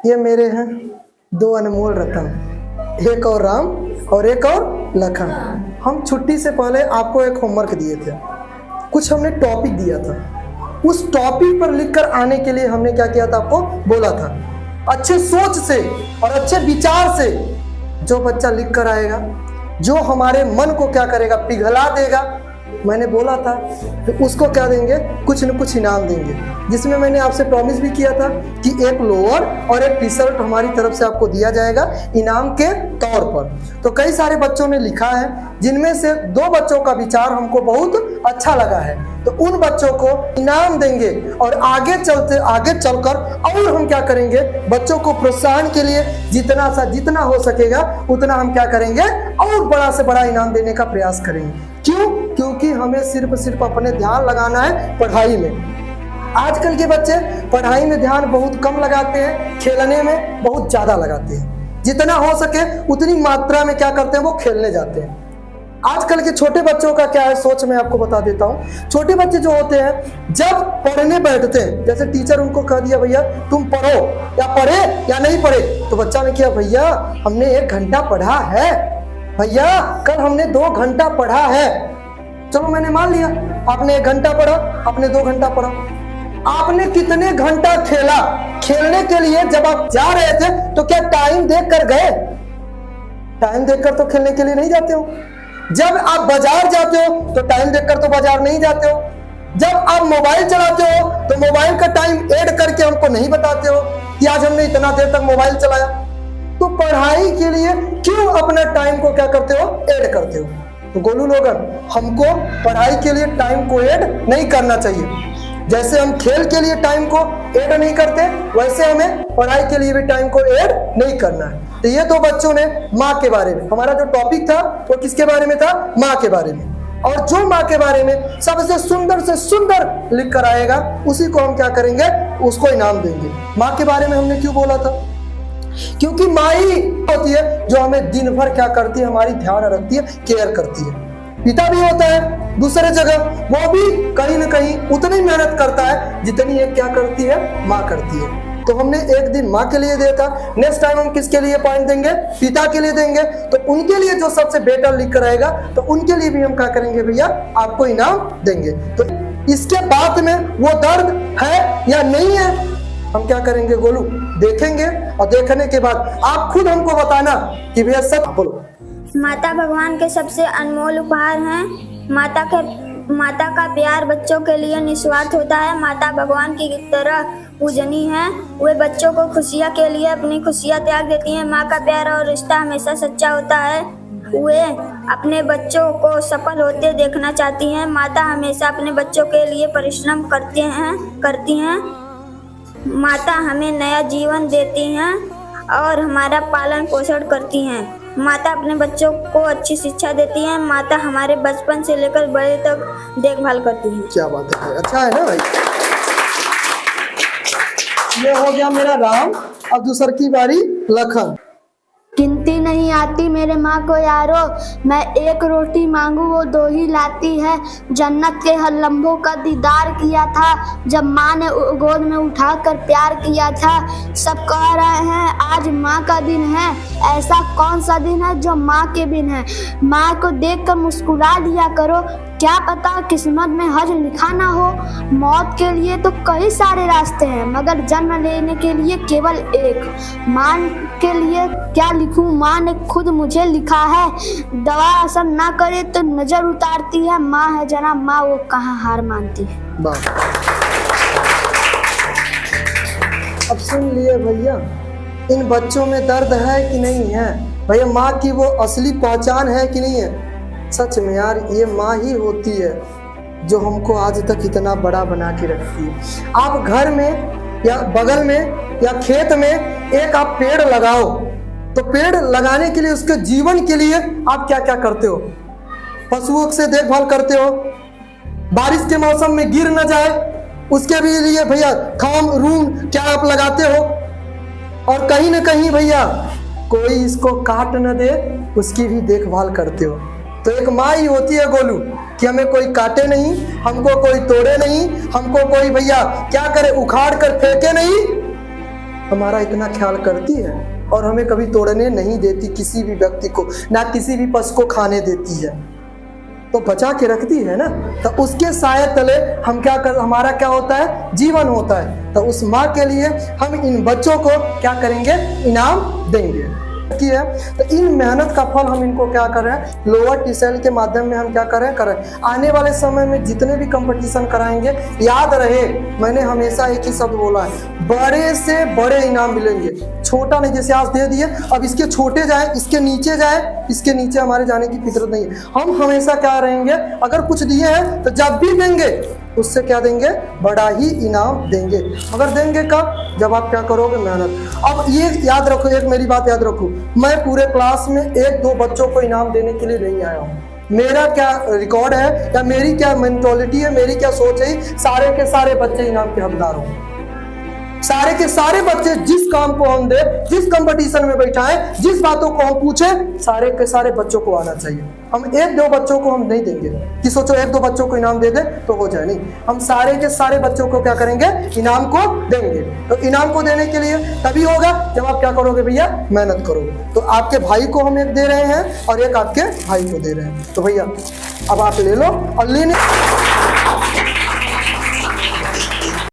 ये मेरे हैं दो अनमोल रतन, एक और राम और एक और लखन। हम छुट्टी से पहले आपको एक होमवर्क दिए थे, कुछ हमने टॉपिक दिया था। उस टॉपिक पर लिखकर आने के लिए हमने क्या किया था, आपको बोला था अच्छे सोच से और अच्छे विचार से जो बच्चा लिख कर आएगा, जो हमारे मन को क्या करेगा, पिघला देगा। मैंने बोला था कि उसको क्या देंगे, कुछ न कुछ इनाम देंगे, जिसमें मैंने आपसे प्रॉमिस भी किया था कि एक लोअर और एक टी शर्ट हमारी तरफ से आपको दिया जाएगा इनाम के तौर पर। तो कई सारे बच्चों ने लिखा है, जिनमें से 2 बच्चों का विचार हमको बहुत अच्छा लगा है, तो उन बच्चों को इनाम देंगे। और आगे चलकर और हम क्या करेंगे, बच्चों को प्रोत्साहन के लिए जितना हो सकेगा उतना हम क्या करेंगे, और बड़ा से बड़ा इनाम देने का प्रयास करेंगे। क्यों? क्योंकि हमें सिर्फ अपने ध्यान लगाना है पढ़ाई में। आजकल के बच्चे पढ़ाई में ध्यान बहुत कम लगाते हैं, खेलने में बहुत ज्यादा लगाते हैं। जितना हो सके उतनी मात्रा में क्या करते हैं, वो खेलने जाते हैं। आजकल के छोटे बच्चों का क्या है सोच, मैं आपको बता देता हूँ। छोटे बच्चे जो होते हैं जब पढ़ने बैठते हैं, जैसे टीचर उनको कह दिया भैया तुम पढ़ो, या पढ़े या नहीं पढ़े, तो बच्चा ने किया भैया हमने 1 घंटा पढ़ा है, भैया कल हमने 2 घंटा पढ़ा है। चलो मैंने मान लिया आपने 1 घंटा पढ़ा, आपने 2 घंटा पढ़ा। आपने कितने घंटा खेला? खेलने के लिए जब आप जा रहे थे तो क्या टाइम देख कर गए? टाइम देखकर तो खेलने के लिए नहीं जाते हो। जब आप बाजार जाते हो तो टाइम देखकर तो बाजार नहीं जाते हो। जब आप मोबाइल चलाते हो तो मोबाइल का टाइम ऐड करके हमको नहीं बताते हो कि आज हमने इतना देर तक मोबाइल चलाया। तो पढ़ाई के लिए क्यों अपना टाइम को क्या करते हो, ऐड करते हो? तो गोलू लोगन, हमको पढ़ाई के लिए टाइम को ऐड नहीं करना चाहिए। जैसे हम खेल के लिए टाइम को ऐड नहीं करते, वैसे हमें पढ़ाई के लिए भी टाइम को ऐड नहीं करना है। तो ये 2 बच्चों ने माँ के बारे में, हमारा जो टॉपिक था वो किसके बारे में था, माँ के बारे में। और जो माँ के बारे में सबसे सुंदर से सुंदर लिख कर आएगा उसी को हम क्या करेंगे, उसको इनाम देंगे। माँ के बारे में हमने क्यों बोला था? क्योंकि माँ ही होती है जो हमें दिन भर क्या करती है, हमारी ध्यान रखती है, केयर करती है। पिता भी होता है दूसरे जगह, वो भी कहीं ना कहीं उतनी मेहनत करता है जितनी एक क्या करती है, माँ करती है। तो हमने एक दिन माँ के लिए दिया था, नेक्स्ट टाइम हम किसके लिए पॉइंट देंगे, पिता के लिए देंगे। तो उनके लिए जो सबसे बेटर लिख कर आएगा तो उनके लिए भी हम क्या करेंगे भैया, आपको इनाम देंगे। तो इसके बाद में वो दर्द है या नहीं है, हम क्या करेंगे गोलू, देखेंगे। और देखने के बाद आप खुद हमको बताना कि भैया सच बोलो। माता भगवान के सबसे अनमोल उपहार हैं। माता का प्यार बच्चों के लिए निस्वार्थ होता है। माता भगवान की तरह पूजनीय है। वे बच्चों को खुशियाँ के लिए अपनी खुशियाँ त्याग देती हैं। माँ का प्यार और रिश्ता हमेशा सच्चा होता है। वे अपने बच्चों को सफल होते देखना चाहती हैं। माता हमेशा अपने बच्चों के लिए परिश्रम करती हैं। माता हमें नया जीवन देती हैं और हमारा पालन पोषण करती हैं। माता अपने बच्चों को अच्छी शिक्षा देती है। माता हमारे बचपन से लेकर बड़े तक देखभाल करती है। क्या बात है, अच्छा है ना भाई। ये हो गया मेरा राम। अब दूसर की बारी लखन। गिनती नहीं आती मेरे माँ को यारो, मैं 1 रोटी मांगू वो 2 ही लाती है। जन्नत के हर लम्हों का दीदार किया था जब माँ ने गोद में उठाकर प्यार किया था। सब कह रहे हैं आज माँ का दिन है, ऐसा कौन सा दिन है जो माँ के बिन है। माँ को देखकर मुस्कुरा दिया करो, क्या पता किस्मत में हज लिखा ना हो। मौत के लिए तो कई सारे रास्ते हैं मगर जन्म लेने के लिए केवल एक। माँ के लिए क्या लिखूं, माँ ने खुद मुझे लिखा है। दवा असर ना करे तो नजर उतारती है। माँ है जना माँ, वो कहाँ हार मानती है। अब सुन लिए भैया, इन बच्चों में दर्द है कि नहीं है भैया, माँ की वो असली पहचान है कि नहीं है। सच में यार, ये माँ ही होती है जो हमको आज तक इतना बड़ा बना के रखती है। आप घर में या बगल में या खेत में एक आप पेड़ लगाओ, तो पेड़ लगाने के लिए, उसके जीवन के लिए आप क्या क्या करते हो? पशुओं से देखभाल करते हो, बारिश के मौसम में गिर न जाए उसके भी लिए भैया थम रूम क्या आप लगाते हो। और कहीं ना कहीं भैया कोई इसको काट न दे उसकी भी देखभाल करते हो। तो एक माँ ही होती है गोलू कि हमें कोई काटे नहीं, हमको कोई तोड़े नहीं, हमको कोई भैया क्या करे, उखाड़ कर फेंके नहीं। हमारा इतना ख्याल करती है और हमें कभी तोड़ने नहीं देती, किसी भी व्यक्ति को, ना किसी भी पशु को खाने देती है, तो बचा के रखती है ना। तो उसके साए तले हम हमारा क्या होता है, जीवन होता है। तो उस माँ के लिए हम इन बच्चों को क्या करेंगे, इनाम देंगे की है। तो इन मेहनत का फल हम इनको क्या कर रहे हैं, लोअर टीसेल के माध्यम में हम क्या करें। आने वाले समय में जितने भी कंपटीशन कराएंगे, याद रहे मैंने हमेशा एक ही शब्द बोला है, बड़े से बड़े इनाम मिलेंगे, छोटा नहीं। जैसे आज दे दिए, अब इसके छोटे जाए, इसके नीचे जाए, इसके नीचे हमारे जाने की फितरत नहीं है। हम हमेशा क्या रहेंगे, अगर कुछ दिए हैं तो जब भी देंगे उससे क्या देंगे, बड़ा ही इनाम देंगे। मगर देंगे कब, जब आप क्या करोगे, मेहनत। अब ये याद रखो, एक मेरी बात याद रखो, मैं पूरे क्लास में 1-2 बच्चों को इनाम देने के लिए नहीं आया हूँ। मेरा क्या रिकॉर्ड है या मेरी क्या मेंटालिटी है, मेरी क्या सोच है, सारे के सारे बच्चे इनाम के हकदार हों। सारे के सारे बच्चे जिस काम को हम दे, जिस कंपटीशन में बैठाएं, जिस बातों को हम पूछें, सारे के सारे बच्चों को आना चाहिए। हम 1-2 बच्चों को हम नहीं देंगे कि सोचो 1-2 बच्चों को इनाम दे दे तो हो जाए, नहीं। हम सारे के सारे बच्चों को क्या करेंगे, इनाम को देंगे। तो इनाम को देने के लिए तभी होगा जब आप क्या करोगे भैया, मेहनत करोगे। तो आपके भाई को हम एक दे रहे हैं और एक आपके भाई को दे रहे हैं। तो भैया अब आप ले लो, और लेने